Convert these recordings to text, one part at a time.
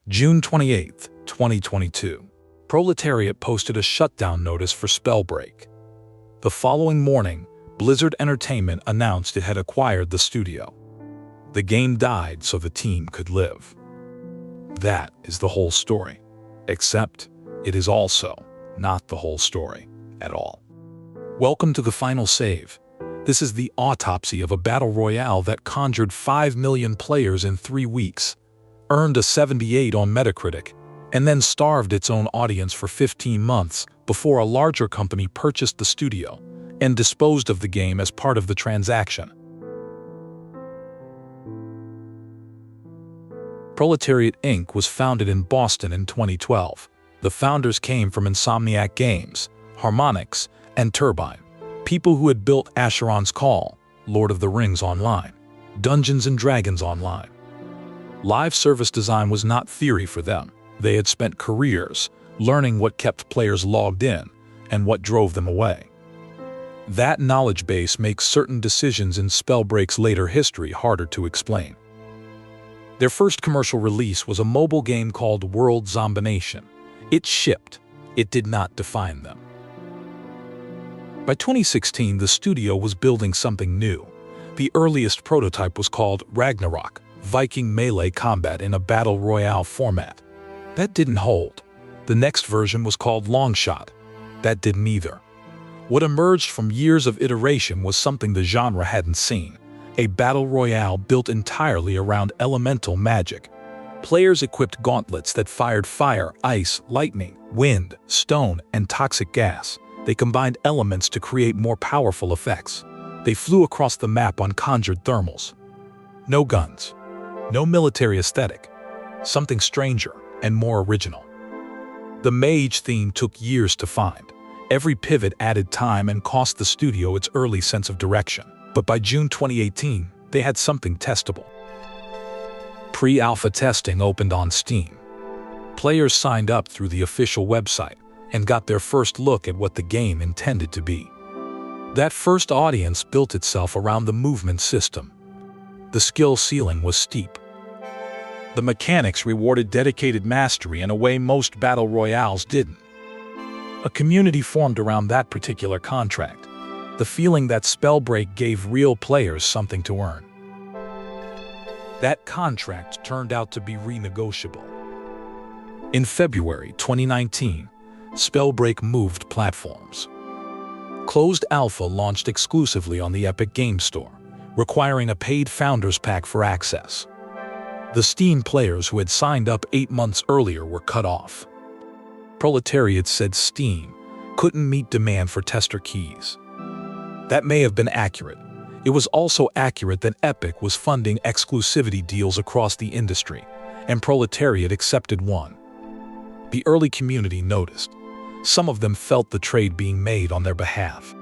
June 28, 2022. Proletariat posted a shutdown notice for Spellbreak. The following morning, Blizzard Entertainment announced it had acquired the studio. The game died so the team could live. That is the whole story. Except, it is also not the whole story at all. Welcome to the final save. This is the autopsy of a battle royale that conjured 5 million players in 3 weeks, earned a 78 on Metacritic, and then starved its own audience for 15 months before a larger company purchased the studio and disposed of the game as part of the transaction. Proletariat Inc. was founded in Boston in 2012. The founders came from Insomniac Games, Harmonix, and Turbine, people who had built Asheron's Call, Lord of the Rings Online, Dungeons & Dragons Online. Live service design was not theory for them. They had spent careers learning what kept players logged in and what drove them away. That knowledge base makes certain decisions in Spellbreak's later history harder to explain. Their first commercial release was a mobile game called World Zombination. It shipped. It did not define them. By 2016, the studio was building something new. The earliest prototype was called Ragnarok, Viking melee combat in a battle royale format. That didn't hold. The next version was called Longshot. That didn't either. What emerged from years of iteration was something the genre hadn't seen: a battle royale built entirely around elemental magic. Players equipped gauntlets that fired fire, ice, lightning, wind, stone, and toxic gas. They combined elements to create more powerful effects. They flew across the map on conjured thermals. No guns. No military aesthetic. Something stranger and more original. The mage theme took years to find. Every pivot added time and cost the studio its early sense of direction. But by June 2018, they had something testable. Pre-alpha testing opened on Steam. Players signed up through the official website and got their first look at what the game intended to be. That first audience built itself around the movement system. The skill ceiling was steep. The mechanics rewarded dedicated mastery in a way most battle royales didn't. A community formed around that particular contract, the feeling that Spellbreak gave real players something to earn. That contract turned out to be renegotiable. In February 2019, Spellbreak moved platforms. Closed Alpha launched exclusively on the Epic Games Store, requiring a paid Founders Pack for access. The Steam players who had signed up 8 months earlier were cut off. Proletariat said Steam couldn't meet demand for tester keys. That may have been accurate. It was also accurate that Epic was funding exclusivity deals across the industry, and Proletariat accepted one. The early community noticed. Some of them felt the trade being made on their behalf.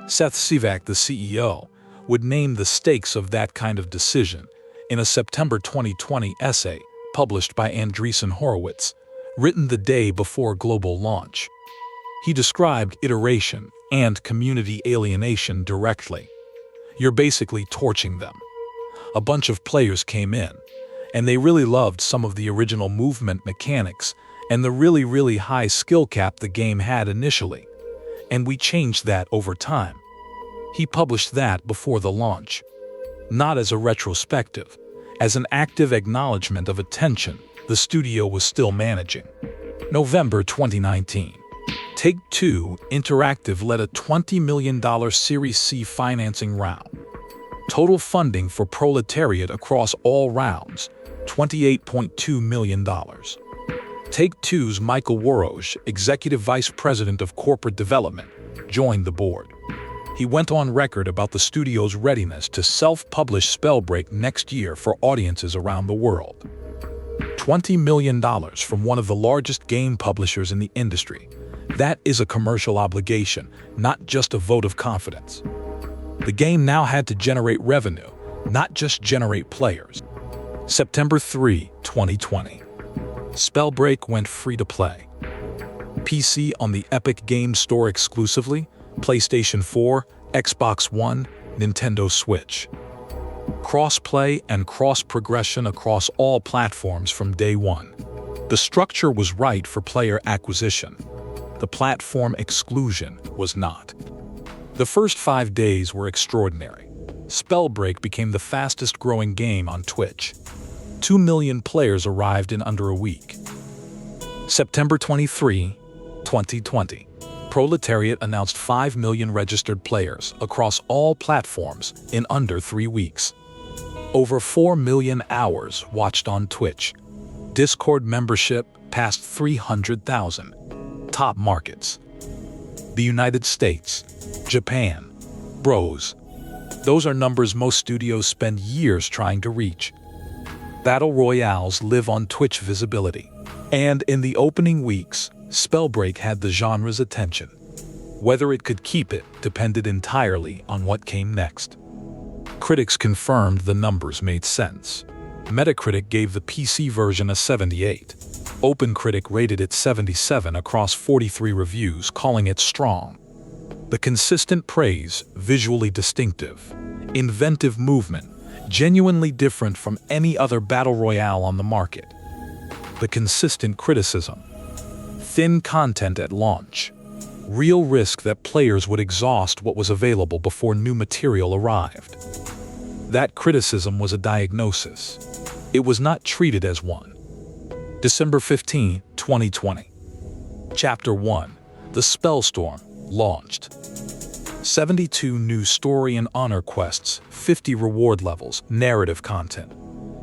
Seth Sivak, the CEO, would name the stakes of that kind of decision in a September 2020 essay published by Andreessen Horowitz, written the day before global launch. He described iteration and community alienation directly. You're basically torching them. A bunch of players came in, and they really loved some of the original movement mechanics and the really high skill cap the game had initially, and we changed that over time. He published that before the launch, not as a retrospective, as an active acknowledgement of a tension the studio was still managing. November 2019. Take-Two Interactive led a $20 million Series C financing round. Total funding for Proletariat across all rounds, $28.2 million. Take-Two's Michael Warrosh, Executive Vice President of Corporate Development, joined the board. He went on record about the studio's readiness to self-publish Spellbreak next year for audiences around the world. $20 million from one of the largest game publishers in the industry. That is a commercial obligation, not just a vote of confidence. The game now had to generate revenue, not just generate players. September 3, 2020. Spellbreak went free to play. PC on the Epic Games Store exclusively, PlayStation 4, Xbox One, Nintendo Switch. cross-play and cross-progression across all platforms from day one. The structure was right for player acquisition. The platform exclusion was not. The first 5 days were extraordinary. Spellbreak became the fastest-growing game on Twitch. 2 million players arrived in under a week. September 23, 2020. Proletariat announced 5 million registered players across all platforms in under 3 weeks. Over 4 million hours watched on Twitch. Discord membership passed 300,000. Top markets: the United States, Japan, Bros. Those are numbers most studios spend years trying to reach. Battle royales live on Twitch visibility. And in the opening weeks, Spellbreak had the genre's attention. Whether it could keep it depended entirely on what came next. Critics confirmed the numbers made sense. Metacritic gave the PC version a 78. OpenCritic rated it 77 across 43 reviews, calling it strong. The consistent praise, visually distinctive, inventive movement, genuinely different from any other battle royale on the market. The consistent criticism, thin content at launch, real risk that players would exhaust what was available before new material arrived. That criticism was a diagnosis. It was not treated as one. December 15, 2020. Chapter 1, The Spellstorm, launched. 72 new story and honor quests, 50 reward levels, narrative content.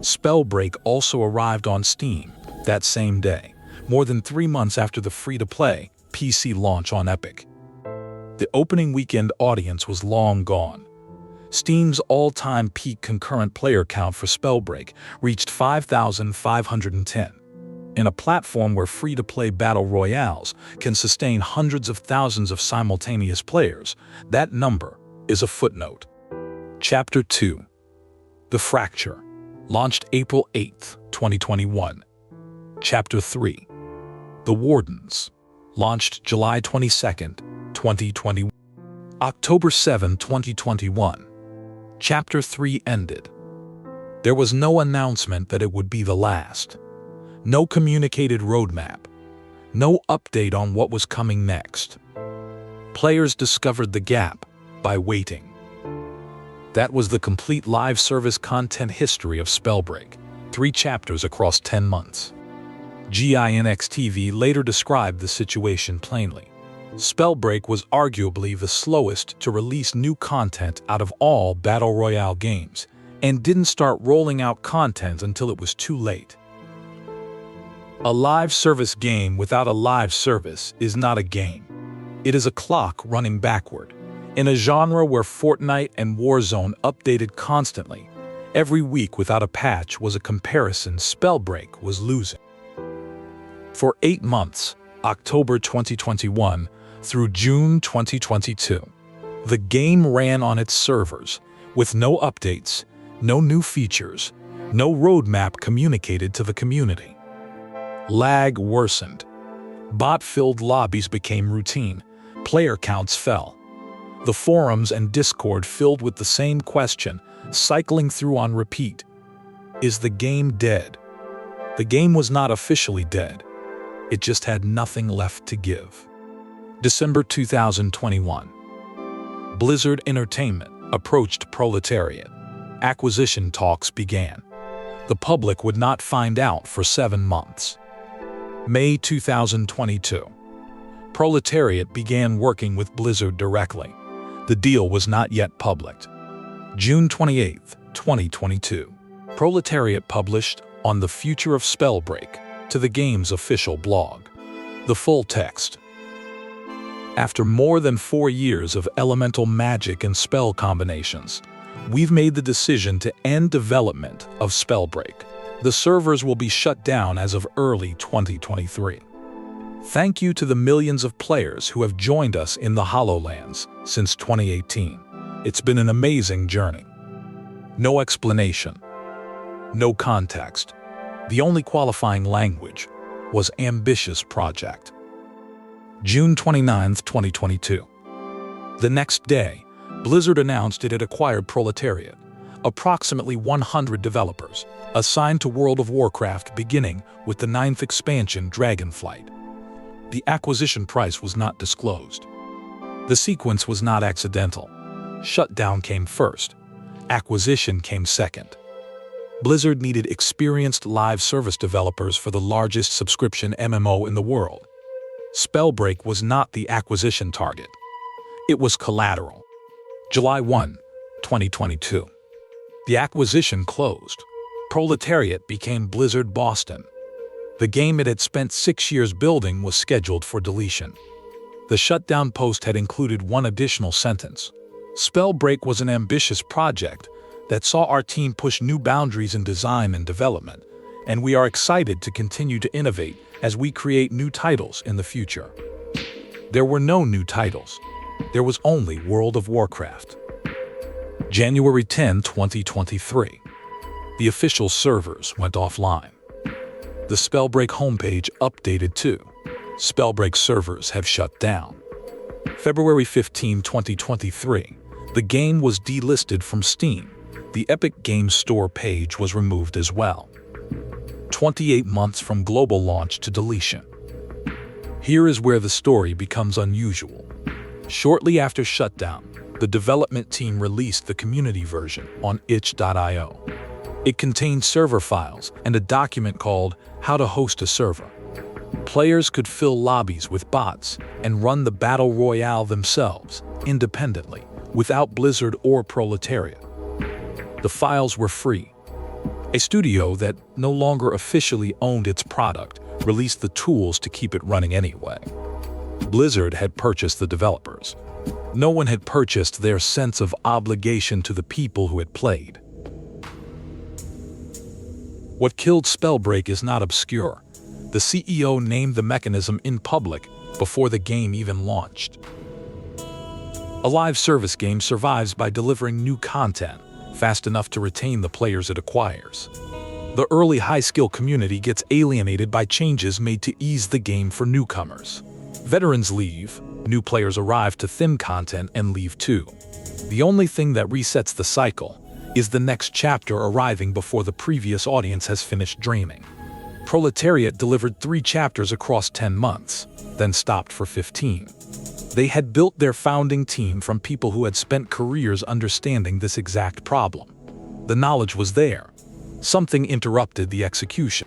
Spellbreak also arrived on Steam that same day, more than 3 months after the free-to-play PC launch on Epic. The opening weekend audience was long gone. Steam's all-time peak concurrent player count for Spellbreak reached 5,510. In a platform where free-to-play battle royales can sustain hundreds of thousands of simultaneous players, that number is a footnote. Chapter 2, The Fracture, launched April 8, 2021. Chapter 3, The Wardens, launched July 22, 2021. October 7, 2021. Chapter 3 ended. There was no announcement that it would be the last. No communicated roadmap. No update on what was coming next. Players discovered the gap by waiting. That was the complete live service content history of Spellbreak, 3 chapters across 10 months. GINX TV later described the situation plainly. Spellbreak was arguably the slowest to release new content out of all Battle Royale games, and didn't start rolling out content until it was too late. A live service game without a live service is not a game. It is a clock running backward. In a genre where Fortnite and Warzone updated constantly, every week without a patch was a comparison Spellbreak was losing. For 8 months, October 2021 through June 2022, the game ran on its servers, with no updates, no new features, no roadmap communicated to the community. Lag worsened. Bot-filled lobbies became routine. Player counts fell. The forums and Discord filled with the same question, cycling through on repeat. Is the game dead? The game was not officially dead. It just had nothing left to give. December 2021. Blizzard Entertainment approached Proletariat. Acquisition talks began. The public would not find out for 7 months. May 2022. Proletariat began working with Blizzard directly. The deal was not yet public. June 28, 2022. Proletariat published On the Future of Spellbreak to the game's official blog. The full text. After more than 4 years of elemental magic and spell combinations, we've made the decision to end development of Spellbreak. The servers will be shut down as of early 2023. Thank you to the millions of players who have joined us in the HoloLands since 2018. It's been an amazing journey. No explanation. No context. The only qualifying language was ambitious project. June 29, 2022. The next day, Blizzard announced it had acquired Proletariat, approximately 100 developers, assigned to World of Warcraft beginning with the 9th expansion Dragonflight. The acquisition price was not disclosed. The sequence was not accidental. Shutdown came first. Acquisition came second. Blizzard needed experienced live service developers for the largest subscription MMO in the world. Spellbreak was not the acquisition target. It was collateral. July 1, 2022. The acquisition closed. Proletariat became Blizzard Boston. The game it had spent 6 years building was scheduled for deletion. The shutdown post had included one additional sentence. Spellbreak was an ambitious project that saw our team push new boundaries in design and development, and we are excited to continue to innovate as we create new titles in the future. There were no new titles. There was only World of Warcraft. January 10, 2023. The official servers went offline. The Spellbreak homepage updated too. Spellbreak servers have shut down. February 15, 2023. The game was delisted from Steam. The Epic Games Store page was removed as well. 28 months from global launch to deletion. Here is where the story becomes unusual. Shortly after shutdown, the development team released the community version on itch.io. It contained server files and a document called How to Host a Server. Players could fill lobbies with bots and run the battle royale themselves, independently, without Blizzard or Proletariat. The files were free. A studio that no longer officially owned its product released the tools to keep it running anyway. Blizzard had purchased the developers. No one had purchased their sense of obligation to the people who had played. What killed Spellbreak is not obscure. The CEO named the mechanism in public before the game even launched. A live service game survives by delivering new content fast enough to retain the players it acquires. The early high-skill community gets alienated by changes made to ease the game for newcomers. Veterans leave, new players arrive to thin content and leave too. The only thing that resets the cycle is the next chapter arriving before the previous audience has finished dreaming. Proletariat delivered 3 chapters across 10 months, then stopped for 15. They had built their founding team from people who had spent careers understanding this exact problem. The knowledge was there. Something interrupted the execution.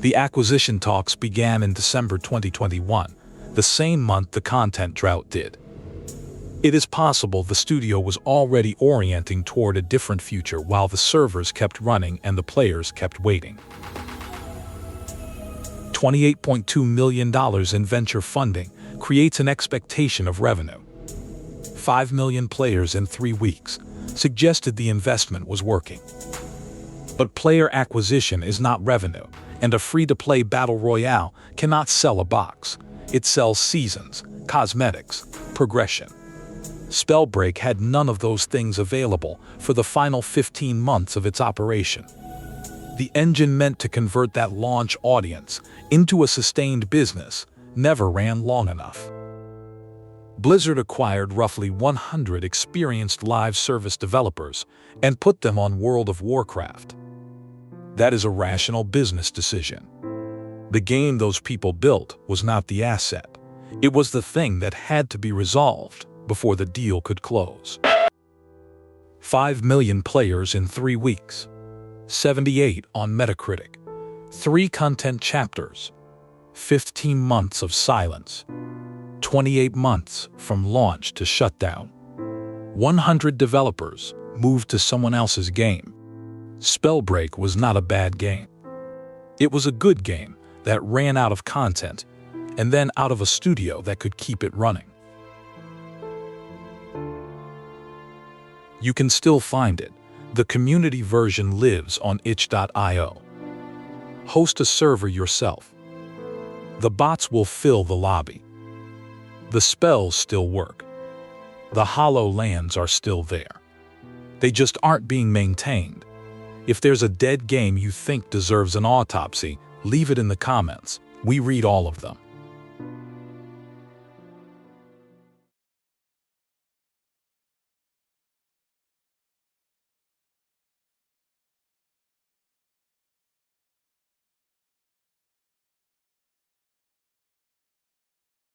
The acquisition talks began in December 2021, the same month the content drought did. It is possible the studio was already orienting toward a different future while the servers kept running and the players kept waiting. $28.2 million in venture funding creates an expectation of revenue. 5 million players in 3 weeks suggested the investment was working. But player acquisition is not revenue, and a free-to-play battle royale cannot sell a box. It sells seasons, cosmetics, progression. Spellbreak had none of those things available for the final 15 months of its operation. The engine meant to convert that launch audience into a sustained business never ran long enough. Blizzard acquired roughly 100 experienced live service developers and put them on World of Warcraft. That is a rational business decision. The game those people built was not the asset. It was the thing that had to be resolved before the deal could close. 5 million players in 3 weeks. 78 on Metacritic. 3 content chapters. 15 months of silence. 28 months from launch to shutdown. 100 developers moved to someone else's game. Spellbreak was not a bad game. It was a good game that ran out of content and then out of a studio that could keep it running. You can still find it. The community version lives on itch.io. Host a server yourself. The bots will fill the lobby. The spells still work. The hollow lands are still there. They just aren't being maintained. If there's a dead game you think deserves an autopsy, leave it in the comments. We read all of them.